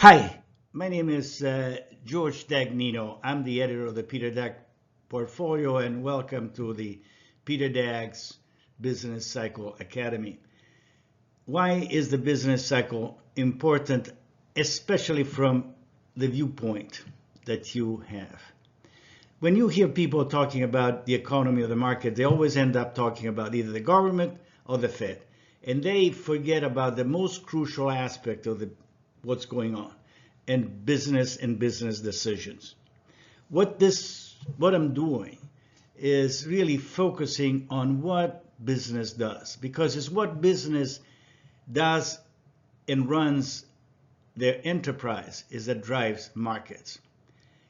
Hi, my name is George Dagnino. I'm the editor of the Peter Dag portfolio, and welcome to the Peter Dag's Business Cycle Academy. Why is the business cycle important, especially from the viewpoint that you have? When you hear people talking about the economy or the market, they always end up talking about either the government or the Fed, and they forget about the most crucial aspect of what's going on and business decisions. What I'm doing is really focusing on what business does, because it's what business does and runs their enterprise is that drives markets.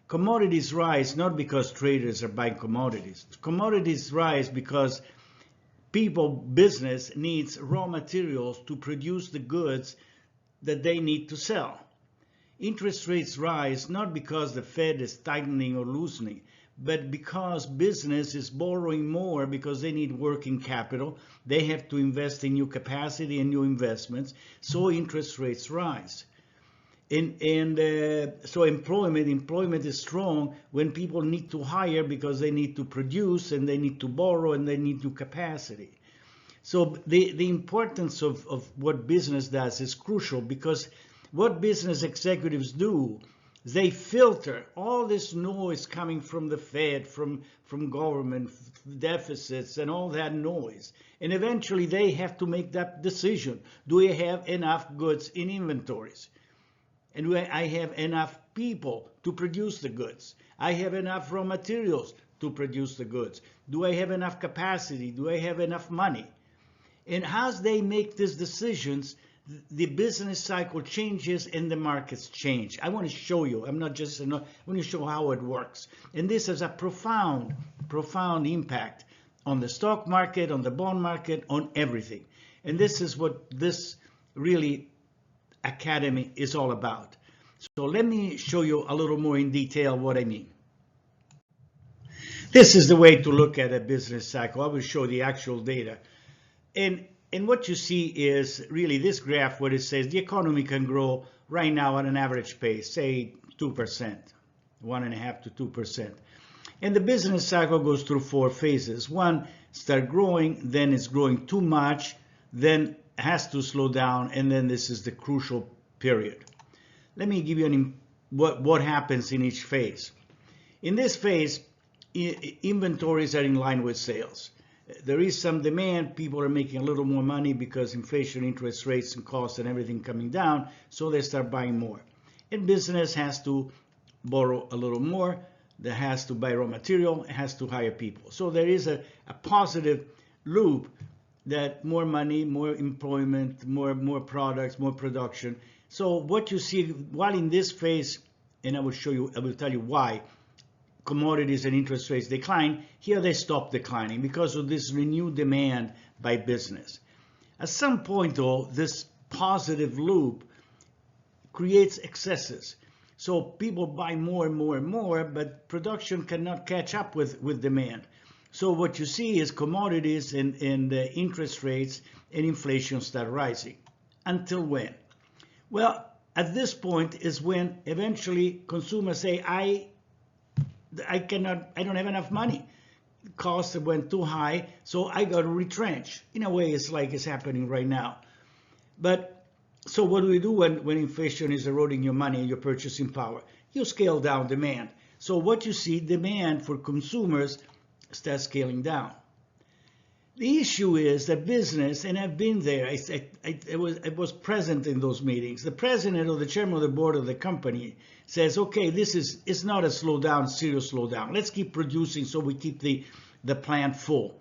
Commodities rise not because traders are buying commodities. Commodities rise because business needs raw materials to produce the goods that they need to sell. Interest rates rise not because the Fed is tightening or loosening, but because business is borrowing more because they need working capital. They have to invest in new capacity and new investments, so interest rates rise. So employment is strong when people need to hire because they need to produce and they need to borrow and they need new capacity. So the importance of what business does is crucial, because what business executives do, they filter all this noise coming from the Fed, from government deficits and all that noise. And eventually they have to make that decision. Do I have enough goods in inventories? And do I have enough people to produce the goods? I have enough raw materials to produce the goods. Do I have enough capacity? Do I have enough money? And as they make these decisions, the business cycle changes and the markets change. I want to show you. I want to show how it works. And this has a profound impact on the stock market, on the bond market, on everything. And this is what this really academy is all about. So let me show you a little more in detail what I mean. This is the way to look at a business cycle. I will show the actual data. And what you see is really this graph where it says the economy can grow right now at an average pace, say 2%, 1.5 to 2%. And the business cycle goes through 4 phases. One, start growing, then it's growing too much, then has to slow down, and then this is the crucial period. Let me give you what happens in each phase. In this phase, inventories are in line with sales. There is some demand. People are making a little more money because inflation, interest rates, and costs and everything coming down, so they start buying more. And business has to borrow a little more. That has to buy raw material. It has to hire people. So there is a positive loop that more money, more employment, more products, more production. So what you see while in this phase, and I will tell you why commodities and interest rates decline, here they stop declining because of this renewed demand by business. At some point though, this positive loop creates excesses. So people buy more and more and more, but production cannot catch up with demand. So what you see is commodities and interest rates and inflation start rising. Until when? Well, at this point is when eventually consumers say, I don't have enough money. Costs went too high, so I got to retrench. In a way, it's like it's happening right now. But so what do we do when inflation is eroding your money and your purchasing power? You scale down demand. So what you see, demand for consumers starts scaling down. The issue is that business, and I've been there, I was present in those meetings. The president or the chairman of the board of the company says, okay, it's not a slowdown, serious slowdown. Let's keep producing so we keep the plant full.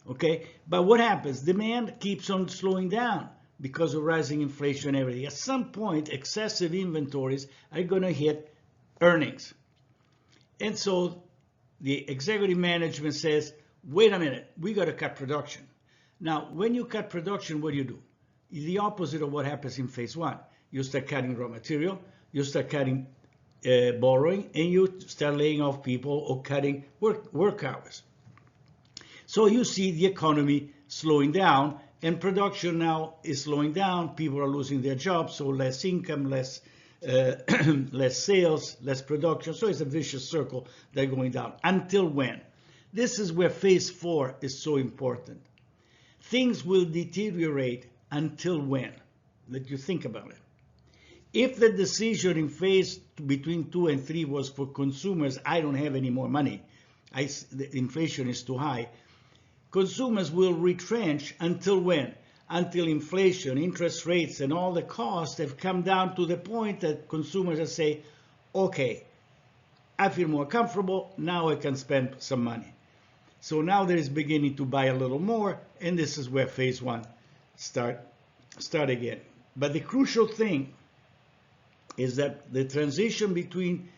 Okay, but what happens? Demand keeps on slowing down because of rising inflation and everything. At some point, excessive inventories are going to hit earnings. And so the executive management says, wait a minute, we got to cut production. Now, when you cut production, what do? The opposite of what happens in phase 1. You start cutting raw material, you start cutting borrowing, and you start laying off people or cutting work hours. So you see the economy slowing down, and production now is slowing down. People are losing their jobs, so less income, less less sales, less production. So it's a vicious circle that's going down. Until when? This is where phase 4 is so important. Things will deteriorate until when? Let you think about it. If the decision in phase between 2 and 3 was for consumers, I don't have any more money, the inflation is too high, consumers will retrench until when? Until inflation, interest rates, and all the costs have come down to the point that consumers will say, okay, I feel more comfortable, now I can spend some money. So now there is beginning to buy a little more, and this is where phase 1 start again. But the crucial thing is that the transition between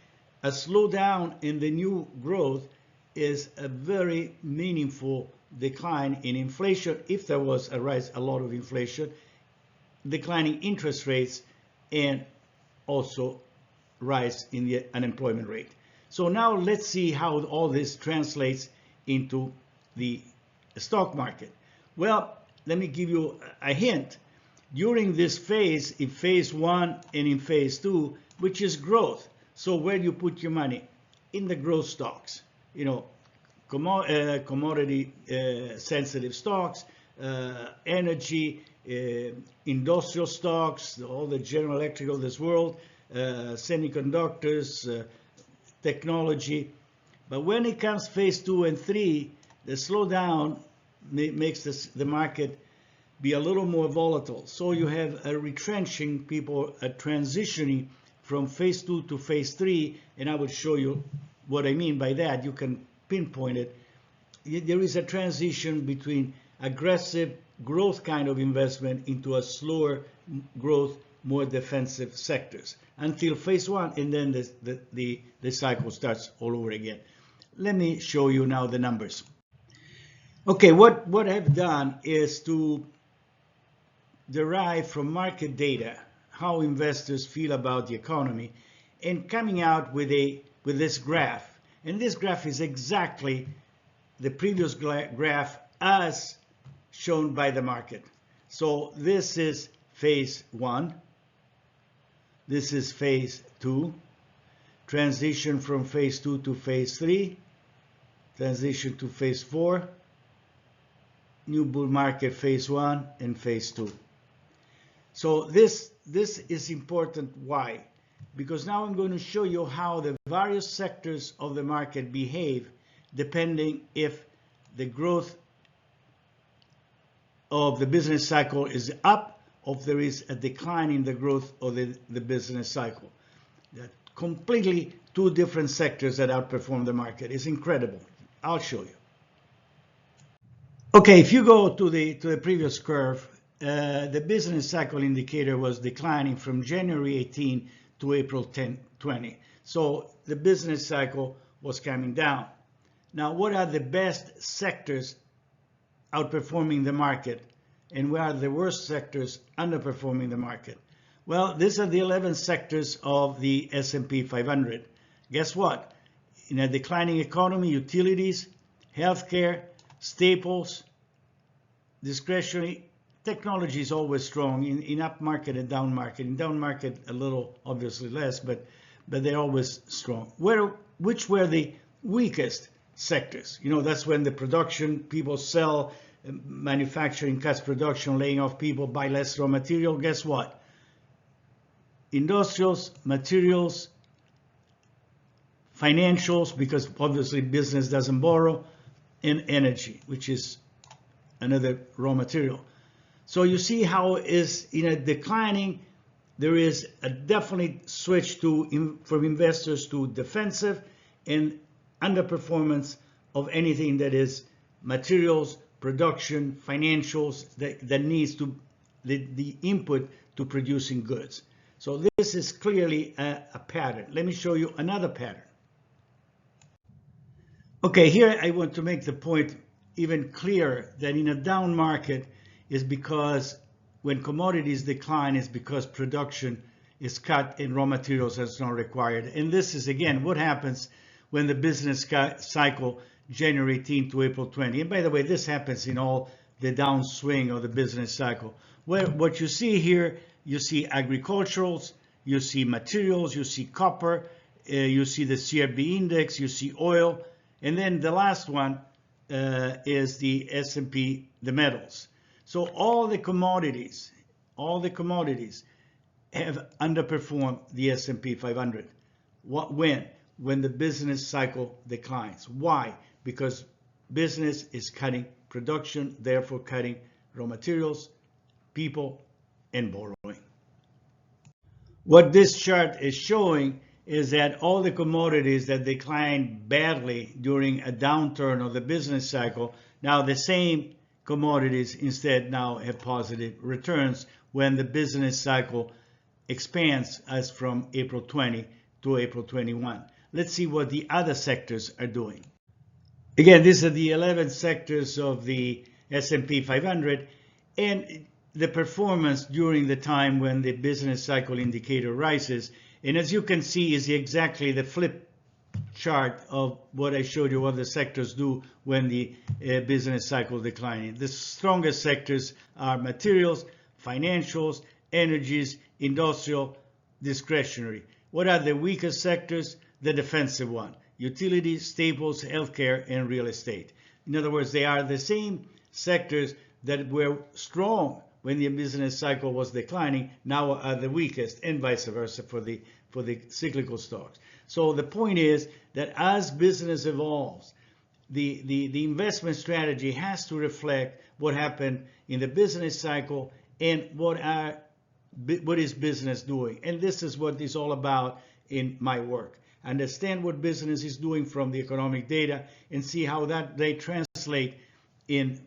a slowdown and the new growth is a very meaningful decline in inflation, if there was a lot of inflation, declining interest rates, and also rise in the unemployment rate. So now let's see how all this translates into the stock market. Well, let me give you a hint. During this phase, in phase 1 and in phase 2, which is growth. So where do you put your money? In the growth stocks, commodity sensitive stocks, energy, industrial stocks, all the General Electric of this world, semiconductors, technology. But when it comes phase 2 and 3, the slowdown makes the market be a little more volatile. So you have a retrenching, people are transitioning from phase 2 to phase 3, and I will show you what I mean by that. You can pinpoint it. There is a transition between aggressive growth kind of investment into a slower growth, more defensive sectors until phase 1, and then the cycle starts all over again. Let me show you now the numbers. Okay, what I've done is to derive from market data how investors feel about the economy, and coming out with this graph. And this graph is exactly the previous graph as shown by the market. So this is phase 1, this is phase 2, transition from phase 2 to phase 3, transition to phase 4, new bull market phase 1 and phase 2. So this is important. Why? Because now I'm going to show you how the various sectors of the market behave depending if the growth of the business cycle is up or if there is a decline in the growth of the business cycle. That completely two different sectors that outperform the market. It's incredible. I'll show you. Okay, if you go to the previous curve, the business cycle indicator was declining from January 18 to April 20. So the business cycle was coming down. Now, what are the best sectors outperforming the market, and where are the worst sectors underperforming the market? Well, these are the 11 sectors of the S&P 500. Guess what? In a declining economy, utilities, healthcare, staples, discretionary, technology is always strong in up market and down market. In down market, a little obviously less, but they're always strong. Which were the weakest sectors? That's when the production, people sell, manufacturing cuts production, laying off people, buy less raw material. Guess what? Industrials, materials, financials, because obviously business doesn't borrow, and energy, which is another raw material. So you see how is in a declining, there is a definite switch from investors to defensive and underperformance of anything that is materials, production, financials, that needs to the input to producing goods. So this is clearly a pattern. Let me show you another pattern. Okay, here I want to make the point even clearer that in a down market is because when commodities decline is because production is cut and raw materials is not required. And this is again what happens when the business cycle January 18 to April 20. And by the way, this happens in all the downswing of the business cycle. What you see here, you see agriculturals, you see materials, you see copper, you see the CRB index, you see oil, and then the last one is the S&P, the metals. So all the commodities have underperformed the S&P 500. When the business cycle declines. Why? Because business is cutting production, therefore cutting raw materials, people, and borrowing. What this chart is showing is that all the commodities that declined badly during a downturn of the business cycle, now the same commodities instead now have positive returns when the business cycle expands, as from April 20 to April 21. Let's see what the other sectors are doing. Again, these are the 11 sectors of the S&P 500, and the performance during the time when the business cycle indicator rises. And as you can see, is exactly the flip chart of what I showed you what the sectors do when the business cycle declining. The strongest sectors are materials, financials, energies, industrial, discretionary. What are the weakest sectors? The defensive one: utilities, staples, healthcare, and real estate. In other words, they are the same sectors that were strong when the business cycle was declining, now are the weakest, and vice versa for the cyclical stocks. So the point is that as business evolves, the investment strategy has to reflect what happened in the business cycle and what is business doing. And this is what it's all about in my work. Understand what business is doing from the economic data and see how that they translate in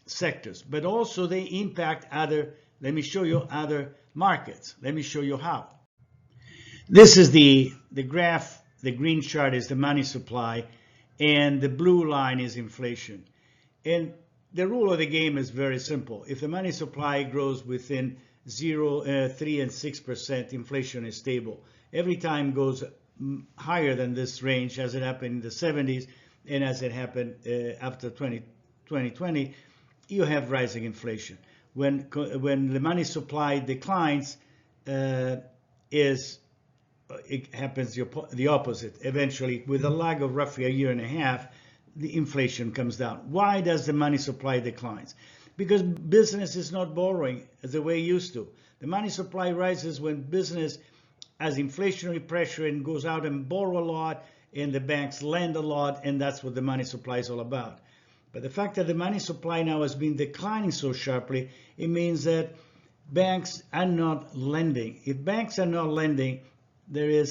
sectors, but also they impact other. Let me show you other markets. Let me show you how. This is the graph. The green chart is the money supply, and the blue line is inflation. And the rule of the game is very simple. If the money supply grows within 0, 3, and 6%, inflation is stable. Every time goes higher than this range, as it happened in the 70s and as it happened after 2020, you have rising inflation. When the money supply declines, it happens the opposite. Eventually, with a lag of roughly a year and a half, the inflation comes down. Why does the money supply declines? Because business is not borrowing as the way it used to. The money supply rises when business has inflationary pressure and goes out and borrow a lot, and the banks lend a lot, and that's what the money supply is all about. But the fact that the money supply now has been declining so sharply, it means that banks are not lending. If banks are not lending, they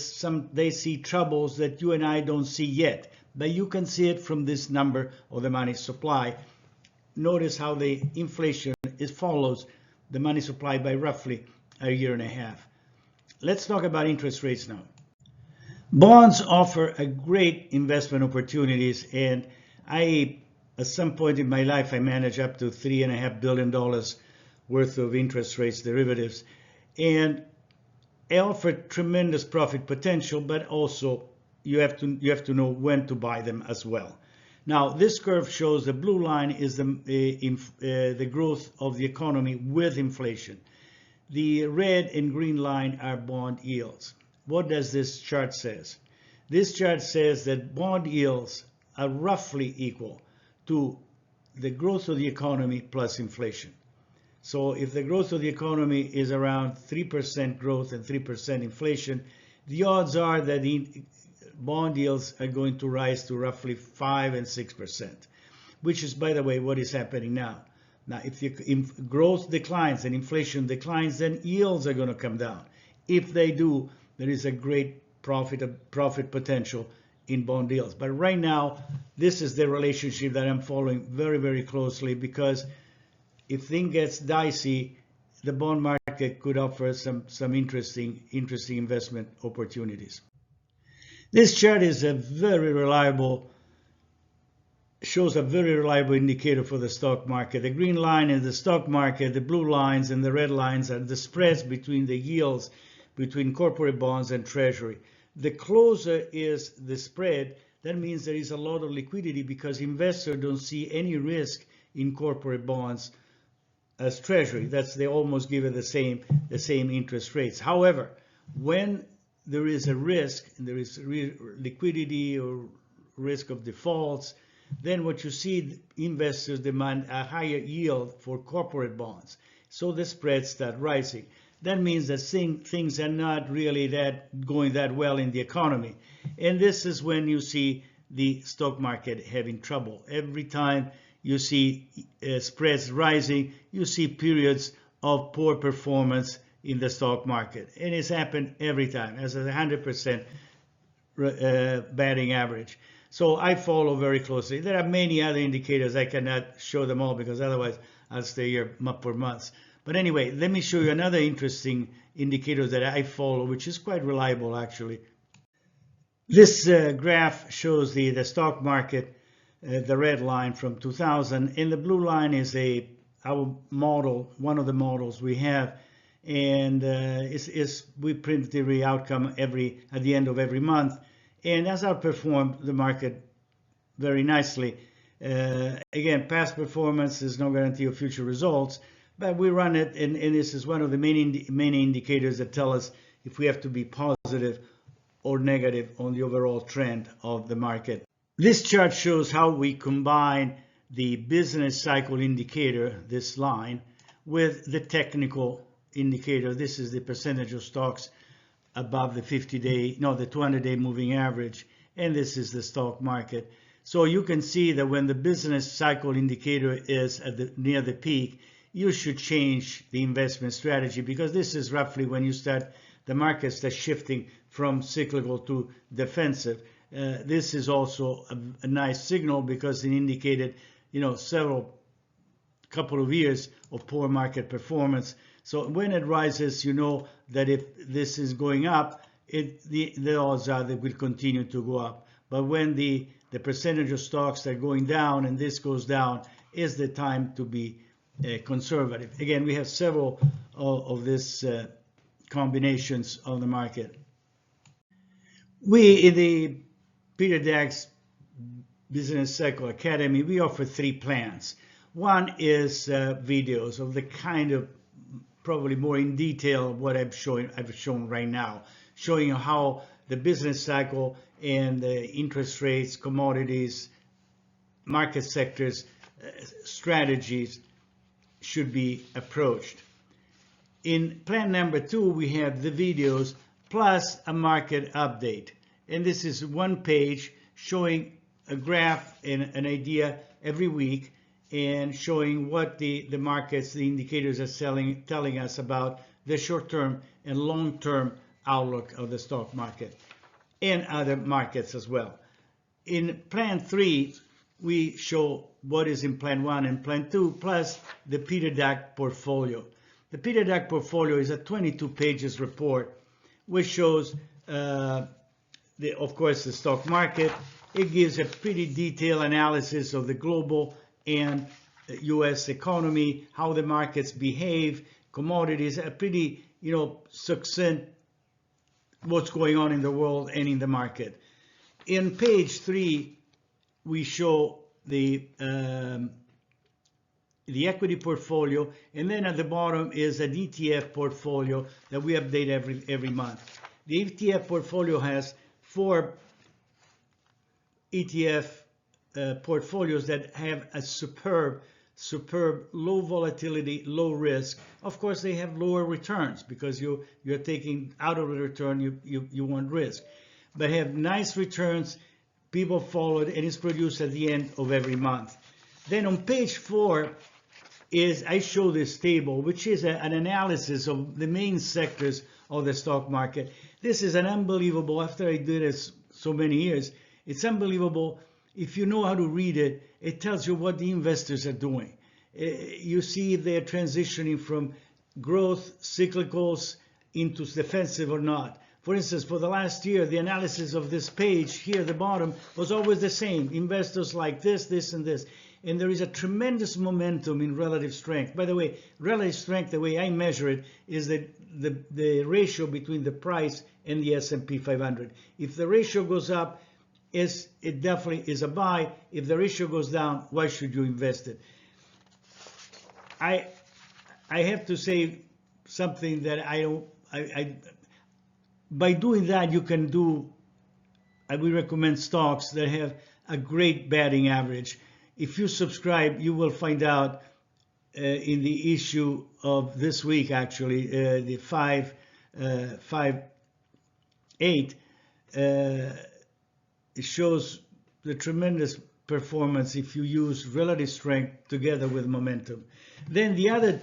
see troubles that you and I don't see yet, but you can see it from this number of the money supply. Notice how the inflation follows the money supply by roughly a year and a half. Let's talk about interest rates now. Bonds offer a great investment opportunities, and at some point in my life, I managed up to $3.5 billion worth of interest rates derivatives, and they offer tremendous profit potential, but also you have to know when to buy them as well. Now, this curve shows the blue line is the growth of the economy with inflation. The red and green line are bond yields. What does this chart says? This chart says that bond yields are roughly equal to the growth of the economy plus inflation. So if the growth of the economy is around 3% growth and 3% inflation, the odds are that the bond yields are going to rise to roughly 5 and 6%, which is, by the way, what is happening now. Now, if growth declines and inflation declines, then yields are going to come down. If they do, there is a great profit potential in bond yields. But right now, this is the relationship that I'm following very, very closely, because if things gets dicey, the bond market could offer some interesting investment opportunities. This chart is shows a very reliable indicator for the stock market. The green line is the stock market, the blue lines and the red lines are the spreads between the yields between corporate bonds and treasury. The closer is the spread, that means there is a lot of liquidity because investors don't see any risk in corporate bonds as treasury. They almost give it the same interest rates. However, when there is a risk, and there is liquidity or risk of defaults, then what you see, investors demand a higher yield for corporate bonds. So the spreads start rising. That means that things are not really going that well in the economy. And this is when you see the stock market having trouble. Every time you see spreads rising, you see periods of poor performance in the stock market. And it's happened every time, as a 100% batting average. So I follow very closely. There are many other indicators. I cannot show them all because otherwise I'll stay here for months. But anyway, let me show you another interesting indicator that I follow, which is quite reliable actually. This graph shows the stock market, the red line from 2000, and the blue line is our model, one of the models we have, and we print the outcome at the end of every month, and has outperformed the market very nicely. Again, past performance is no guarantee of future results, but we run it, and this is one of the main indicators that tell us if we have to be positive or negative on the overall trend of the market. This chart shows how we combine the business cycle indicator, this line, with the technical indicator. This is the percentage of stocks above the 200-day moving average, and this is the stock market. So you can see that when the business cycle indicator is near the peak, you should change the investment strategy, because this is roughly when the market starts shifting from cyclical to defensive. This is also a nice signal because it indicated, couple of years of poor market performance. So when it rises, you know that if this is going up, the odds are that it will continue to go up. But when the percentage of stocks are going down and this goes down, is the time to be conservative. Again, we have several of these combinations of the market. We, in the Peter Dax Business Cycle Academy, we offer 3 plans. One is videos of the kind of probably more in detail what I've shown right now, showing you how the business cycle and the interest rates, commodities, market sectors, strategies should be approached. In plan number 2, we have the videos plus a market update. And this is one page showing a graph and an idea every week, and showing what the markets, the indicators are telling us about the short-term and long-term outlook of the stock market and other markets as well. In plan 3, we show what is in plan 1 and plan 2, plus the Peter Dax portfolio. The Peter Dax portfolio is a 22 pages report, which shows, of course, the stock market. It gives a pretty detailed analysis of the global and U.S. economy, how the markets behave, commodities, a pretty, succinct what's going on in the world and in the market. In page 3, we show the equity portfolio, and then at the bottom is an ETF portfolio that we update every month. The ETF portfolio has 4 ETF portfolios that have a superb low volatility, low risk. Of course, they have lower returns because you're taking out of the return, you want risk, but have nice returns. People follow it, and it's produced at the end of every month. Then on page 4 I show this table, which is an analysis of the main sectors of the stock market. This is an unbelievable, after I did this so many years, it's unbelievable. If you know how to read it, it tells you what the investors are doing. You see they're transitioning from growth, cyclicals, into defensive or not. For instance, for the last year, the analysis of this page here at the bottom was always the same. Investors like this, this, and this. And there is a tremendous momentum in relative strength. By the way, relative strength, the way I measure it, is the ratio between the price and the S&P 500. If the ratio goes up, it definitely is a buy. If the ratio goes down, why should you invest it? I have to say something that by doing that, you can do, I would recommend stocks that have a great batting average. If you subscribe, you will find out in the issue of this week, actually, the 5/8, it shows the tremendous performance if you use relative strength together with momentum. Then the other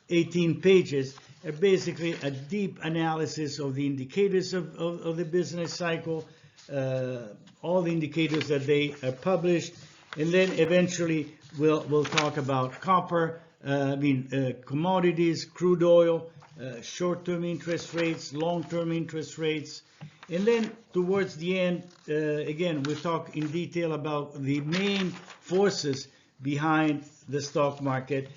18 pages are basically a deep analysis of the indicators of the business cycle, all the indicators that they are published, and then eventually we'll talk about copper, commodities, crude oil, short-term interest rates, long-term interest rates. And then towards the end, again, we'll talk in detail about the main forces behind the stock market,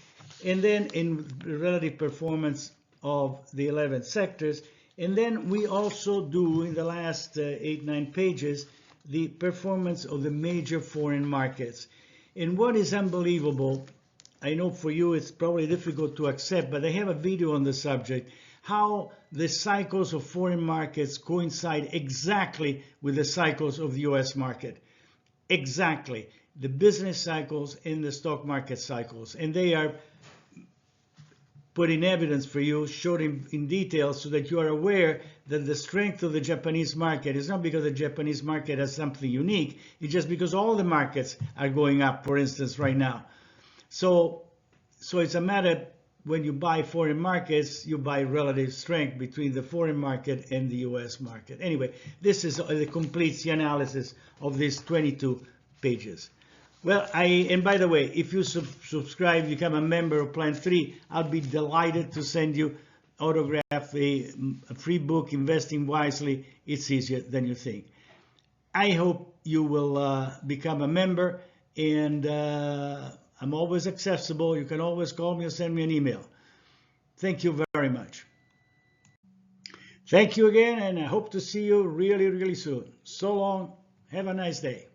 and then in relative performance of the 11 sectors. And then we also do, in the last 8-9 pages, the performance of the major foreign markets. And what is unbelievable, I know for you it's probably difficult to accept, but I have a video on the subject, how the cycles of foreign markets coincide exactly with the cycles of the US market. Exactly. The business cycles and the stock market cycles. And they are put in evidence for you, showed in detail, so that you are aware that the strength of the Japanese market is not because the Japanese market has something unique, it's just because all the markets are going up, for instance, right now. So it's a matter, when you buy foreign markets, you buy relative strength between the foreign market and the US market. Anyway, this is the complete analysis of these 22 pages. Well, and by the way, if you subscribe, become a member of Plan 3, I'll be delighted to send you autograph a free book, Investing Wisely. It's easier than you think. I hope you will become a member, and I'm always accessible. You can always call me or send me an email. Thank you very much. Thank you again, and I hope to see you really, really soon. So long. Have a nice day.